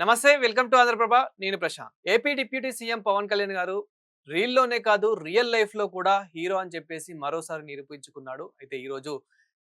నమస్తే welcome to Andhra Prabha. నేను Prashanth. AP deputy CM Pawan Kalyan garu రీల్‌లోనే కాదు రియల్ లైఫ్‌లో కూడా హీరో అని చెప్పేసి మరోసారి నిరూపించుకున్నాడు. అయితే ఈరోజు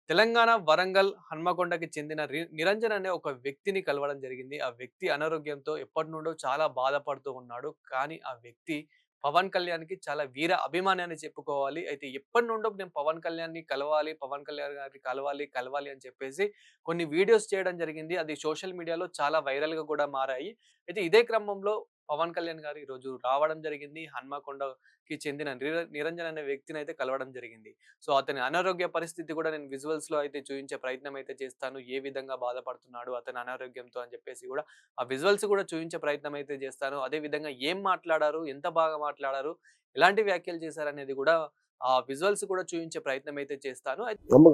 తెలంగాణ వరంగల్ హన్మకొండకి చెందిన నిరంజన్ అనే ఒక వ్యక్తిని కలవడం జరిగింది. ఆ వ్యక్తి అనారోగ్యంతో ఎప్పటినుండో చాలా బాధపడుతూ ఉన్నాడు. కానీ ఆ వ్యక్తి పవన్ కళ్యాణ్‌కి చాలా వీర అభిమాని అని చెప్పుకోవాలి. అయితే ఎప్పటినుండో నేను పవన్ కళ్యాణ్‌ని కలవాలి, పవన్ కళ్యాణ్ గారిని కలవాలి, కలవాలి అని చెప్పేసి కొన్ని వీడియోస్ చేయడం జరిగింది. అది సోషల్ మీడియాలో చాలా వైరల్‌గా కూడా మారాయి. అయితే ఇదే క్రమంలో పవన్ కళ్యాణ్ గారు ఈరోజు రావడం జరిగింది. హన్మకొండకి చెందిన నిరంజన్ అనే వ్యక్తినైతే కలవడం జరిగింది. సో, అతని అనారోగ్య పరిస్థితి కూడా నేను విజువల్స్‌లో అయితే చూయించే ప్రయత్నం అయితే చేస్తాను. ఏ విధంగా బాధపడుతున్నాడు అతని అనారోగ్యంతో అని చెప్పేసి కూడా ఆ విజువల్స్ కూడా చూయించే ప్రయత్నం అయితే చేస్తాను. అదే విధంగా ఏం మాట్లాడారు? ఎంత బాగా మాట్లాడారు? ఎలాంటి వ్యాఖ్యలు చేశారనేది కూడా ఆ విజువల్స్ కూడా చూయించే ప్రయత్నం అయితే చేస్తాను.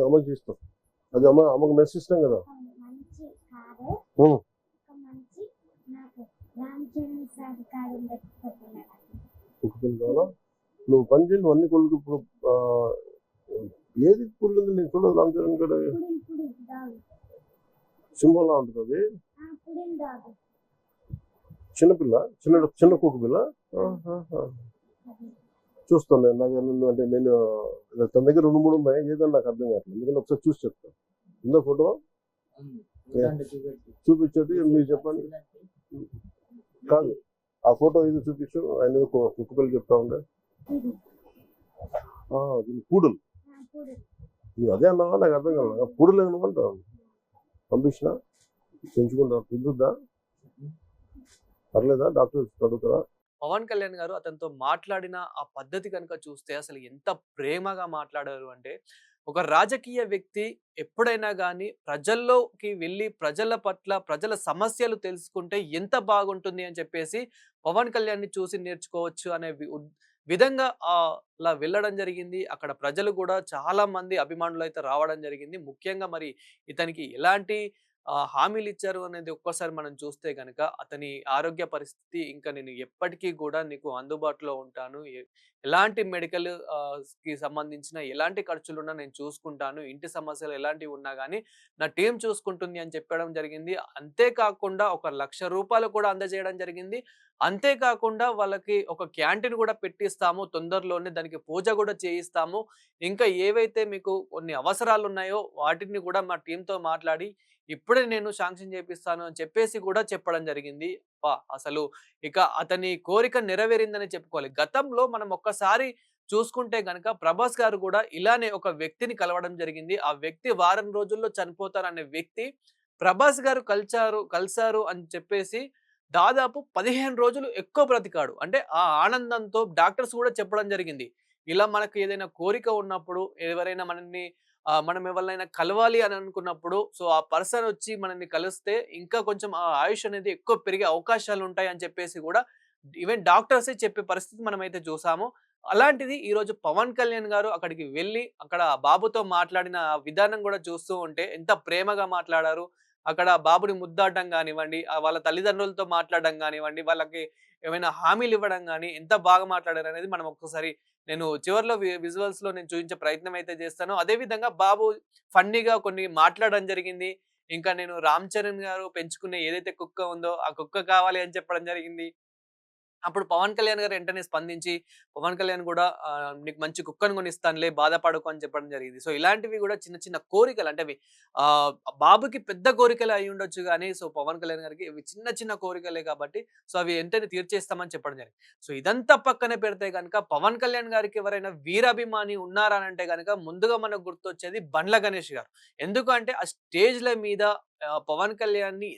అమ్మకి చేస్తాం. అది అమ్మకి మెసేజ్ ఇస్తాం కదా. మంచి కారు ఉం. ఒక మంచి నాకు రామ్ చరణ్ సార్ కారు పెట్టుకుంటున్నాను. ఒక పిల్ల కావాలా? నువ్వు పని చేయండి అన్ని కొడుకు ఇప్పుడు ఏది పుల్లింది నేను చూడదు. రామ్ చరణ్ కూడా పుడిన్ డాగ్ సింహంలా ఉంటుంది అది. పుడిన్ డాగ్ చిన్నపిల్ల చిన్న కుక్క పిల్ల. అది చూస్తాను నేను. అంటే నేను తన దగ్గర 2-3 ఉన్నాయి. ఏదన్నా నాకు అర్థం కావట్లేదు. ఎందుకంటే ఒకసారి చూసి చెప్తాను. ఉందా ఫోటో? చూపించేది మీరు చెప్పండి. కాదు, ఆ ఫోటో ఇది చూపించు. ఆయన కుక్క పిల్ల చెప్తా ఉండే. ఇది పూడులు. పుడిన్ నువ్వు అదే అన్నావా? నాకు అర్థం కాదు. పూడులు ఏమన్నా పంపించిన పెంచుకుంటా కుదురుద్దా? పర్లేదా? డాక్టర్ అడుగుతారా? పవన్ కళ్యాణ్ గారు అతనితో మాట్లాడిన ఆ పద్ధతి కనుక చూస్తే అసలు ఎంత ప్రేమగా మాట్లాడారు అంటే, ఒక రాజకీయ వ్యక్తి ఎప్పుడైనా గానీ ప్రజల్లోకి వెళ్ళి ప్రజల పట్ల, ప్రజల సమస్యలు తెలుసుకుంటే ఎంత బాగుంటుంది అని చెప్పేసి పవన్ కళ్యాణ్‌ని చూసి నేర్చుకోవచ్చు అనే విధంగా అలా వెళ్ళడం జరిగింది. అక్కడ ప్రజలు కూడా చాలా మంది అభిమానులైతే రావడం జరిగింది. ముఖ్యంగా మరి ఇతనికి ఎలాంటి హామీలిచ్చారు అనేది ఒక్కసారి మనం చూస్తే గనక అతని ఆరోగ్య పరిస్థితి ఇంకా నేను ఎప్పటికీ కూడా నీకు అందుబాటులో ఉంటాను. ఎలాంటి మెడికల్ కి సంబంధించిన ఎలాంటి ఖర్చులున్నా నేను చూసుకుంటాను. ఇంటి సమస్యలు ఎలాంటివి ఉన్నా గానీ నా టీమ్ చూసుకుంటుంది అని చెప్పడం జరిగింది. అంతేకాకుండా ఒక ₹1,00,000 కూడా అందజేయడం జరిగింది. అంతేకాకుండా వాళ్ళకి ఒక క్యాంటీన్ కూడా పెట్టిస్తాము తొందరలోనే. దానికి పూజ కూడా చేయిస్తాము. ఇంకా ఏవైతే మీకు కొన్ని అవసరాలున్నాయో వాటిని కూడా మా టీమ్‌తో మాట్లాడి ఇప్పుడే నేను శాంక్షన్ చేపిస్తాను అని చెప్పేసి కూడా చెప్పడం జరిగింది. అసలు ఇక అతని కోరిక నెరవేరిందని చెప్పుకోవాలి. గతంలో మనం ఒక్కసారి చూసుకుంటే గనక 'ప్రభాస్' గారు కూడా ఇలానే ఒక వ్యక్తిని కలవడం జరిగింది. ఆ వ్యక్తి వారం రోజుల్లో చనిపోతారనే వ్యక్తి 'ప్రభాస్' గారు కలిసారు అని చెప్పేసి దాదాపు 15 రోజులు ఎక్కువ బ్రతికాడు. అంటే ఆ ఆనందంతో డాక్టర్స్ కూడా చెప్పడం జరిగింది. ఇలా మనకు ఏదైనా కోరిక ఉన్నప్పుడు ఎవరైనా మనం ఎవరినైనా కలవాలి అని అనుకున్నప్పుడు సో ఆ పర్సన్ వచ్చి మనల్ని కలిస్తే ఇంకా కొంచెం ఆ ఆయుష్ అనేది ఎక్కువ పెరిగే అవకాశాలు ఉంటాయి అని చెప్పేసి కూడా ఈవెన్ డాక్టర్సే చెప్పే పరిస్థితి మనమైతే చూసాము. అలాంటిది ఈరోజు పవన్ కళ్యాణ్ గారు అక్కడికి వెళ్ళి అక్కడ ఆ బాబుతో మాట్లాడిన విధానం కూడా చూస్తూ ఉంటే ఎంత ప్రేమగా మాట్లాడారు. అక్కడ బాబుని ముద్దాడడం గానివ్వండి, వాళ్ళ తల్లిదండ్రులతో మాట్లాడడం గానివ్వండి, వాళ్ళకి ఏమైనా హామీలు ఇవ్వడం గాని ఎంత బాగా మాట్లాడారనేది మనం ఒక్కసారి నేను చివర్లో విజువల్స్‌లో నేను చూయించే ప్రయత్నం అయితే చేస్తాను. అదే విధంగా బాబు ఫన్నీగా కొన్ని మాట్లాడడం జరిగింది. ఇంకా నేను 'రామ్ చరణ్' గారు పెంచుకునే ఏదైతే కుక్క ఉందో, ఆ కుక్క కావాలి అని చెప్పడం జరిగింది. అప్పుడు పవన్ కళ్యాణ్ గారు వెంటనే స్పందించి, పవన్ కళ్యాణ్ గూడా "నీకు మంచి కుక్కని కొనిస్తానులే బాధపడకు" అని చెప్పడం జరిగింది. సో, ఇలాంటివి గూడా చిన్న చిన్న కోరికలు అంటే అవి ఆహ్, బాబుకి పెద్ద కోరికలే అయ్యుండొచ్చు గానీ, సో, పవన్ కళ్యాణ్ గారికి ఇవి చిన్న చిన్న కోరికలే కాబట్టి, సో, అవి వెంటనే తీర్చేస్తామని చెప్పడం జరిగింది. సో, ఇదంతా పక్కన పెడితే గనక పవన్ కళ్యాణ్ గారికి ఎవరైనా వీరాభిమాని ఉన్నారా అనంటే గనక ముందుగా మనకు గుర్తొచ్చేది బండ్ల గణేష్ గారు. ఎందుకంటే ఆ స్టేజ్‌ల మీద పవన్ కళ్యాణ్‌ని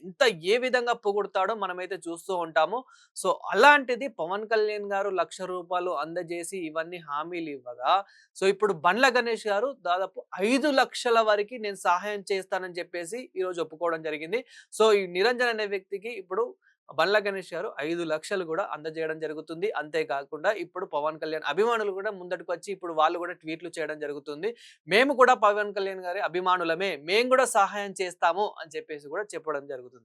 ఏ విధంగా పొగుడుతాడో మనమైతే చూస్తూ ఉంటాము. సో, అలాంటిది పవన్ కళ్యాణ్ గారు ₹1,00,000 అందజేసి ఇవన్నీ హామీలివ్వగా, సో, ఇప్పుడు బండ్ల గణేష్ గారు దాదాపు 5,00,000 వరకి నేను సహాయం చేస్తానని చెప్పేసి ఈరోజు ఒప్పుకోవడం జరిగింది. సో, ఈ నిరంజన్ అనే వ్యక్తికి ఇప్పుడు బండ్ల గణేష్ గారు 5,00,000 కూడా అందజేయడం జరుగుతుంది. అంతేకాకుండా ఇప్పుడు పవన్ కళ్యాణ్ అభిమానులు కూడా ముందటికొచ్చి ఇప్పుడు వాళ్ళు కూడా ట్వీట్లు చేయడం జరుగుతుంది. మేము కూడా పవన్ కళ్యాణ్ గారి అభిమానులమే. మేము కూడా సహాయం చేస్తాము అని చెప్పేసి కూడా చెప్పడం జరుగుతుంది.